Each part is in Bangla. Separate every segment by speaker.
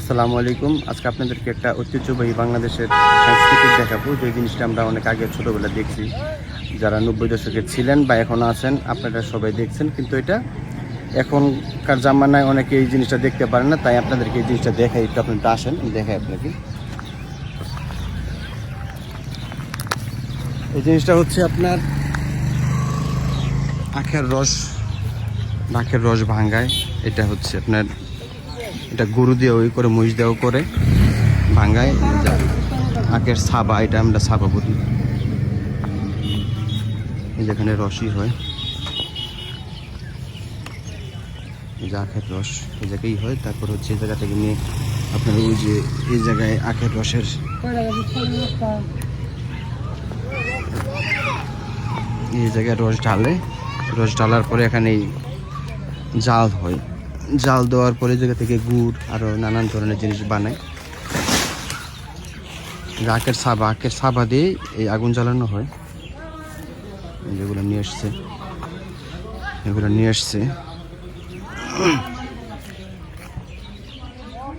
Speaker 1: আসসালামু আলাইকুম। আজকে আপনাদেরকে একটা ঐতিহ্যবাহী বাংলাদেশের সাংস্কৃতিক দেখাবো, যে জিনিসটা আমরা অনেক আগে ছোটোবেলা দেখছি। যারা 90 দশকের ছিলেন বা এখনও আছেন, আপনারা সবাই দেখছেন, কিন্তু এটা এখনকার জামানায় অনেকে এই জিনিসটা দেখতে পারেন না। তাই আপনাদেরকে এই জিনিসটা দেখাই, একটু আপনারা আসেন, দেখাই আপনাকে। এই জিনিসটা হচ্ছে আপনার আখের রস ভাঙ্গায়। এটা হচ্ছে আপনার, এটা গরু দিয়ে ওই করে, মহিষ দেওয়া করে ভাঙ্গায়। আখের সাবা, এটা আমরা সাবা বলি। যেখানে রসই হয়, এই যে আখের রস এই জায়গায় হয়। তারপর হচ্ছে এই জায়গা থেকে নিয়ে আপনার ওই যে এই জায়গায় আখের রসের এই জায়গায় রস ঢালার পরে এখানে জাল হয়। জাল দেওয়ার পরে জায়গা থেকে গুড় আরও নানান ধরনের জিনিস বানায়। আখের সাবা দিয়ে এই আগুন জ্বালানো হয়। যেগুলো নিয়ে এসছে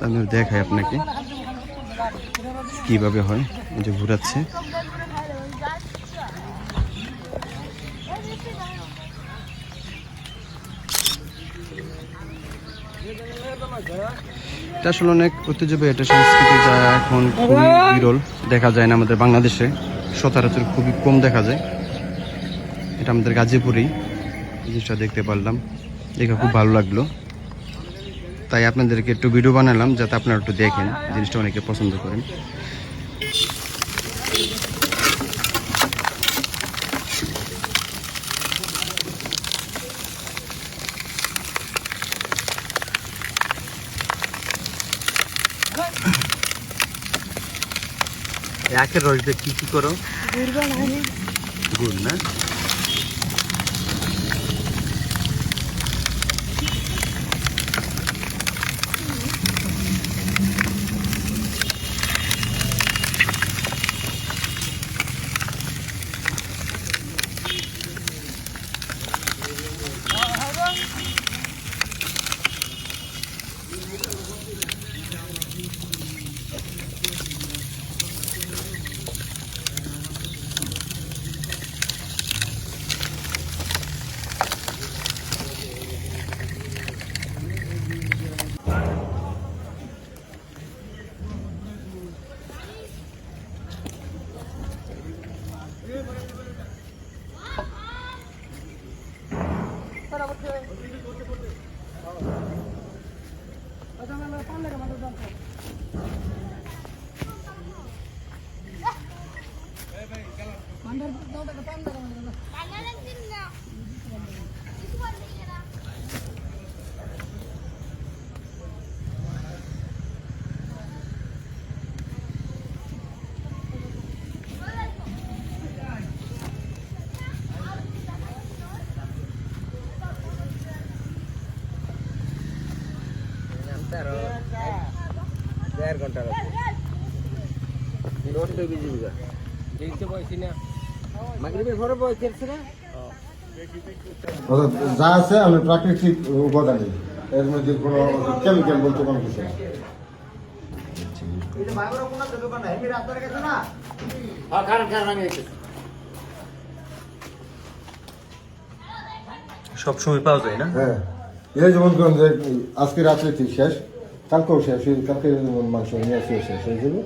Speaker 1: আমি দেখাই আপনাকে কিভাবে হয়। এই যে ঘুরাচ্ছে, এটা আসলে অনেক ঐতিহ্যবাহী একটা সংস্কৃতি, যা এখন খুবই বিরল, দেখা যায় না আমাদের বাংলাদেশে, সচরাচর খুবই কম দেখা যায়। এটা আমাদের গাজীপুরেই জিনিসটা দেখতে পারলাম, দেখে খুব ভালো লাগলো। তাই আপনাদেরকে একটু ভিডিও বানালাম, যাতে আপনারা একটু দেখেন, জিনিসটা অনেকে পছন্দ করেন। আখের রস দিয়ে কি করো? গুড় না?
Speaker 2: যা আছে আমি প্রাকৃতিক উপাদানই, এর মধ্যে কোনো কেমিক্যাল বলতে কোনো কিছু না।
Speaker 1: সব সময় পাওয়া যায় না?
Speaker 2: হ্যাঁ, এই যেমন করেন যে আজকে রাত্রে শেষ, কালকেও শেষ, কালকে মাংস নিয়ে আসলে শেষ হয়ে যাবে।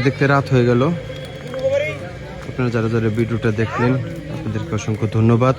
Speaker 1: দেখতে রাত হয়ে গেল। আপনারা যারা যারা ভিডিওটা দেখলেন, আপনাদেরকে অসংখ্য ধন্যবাদ।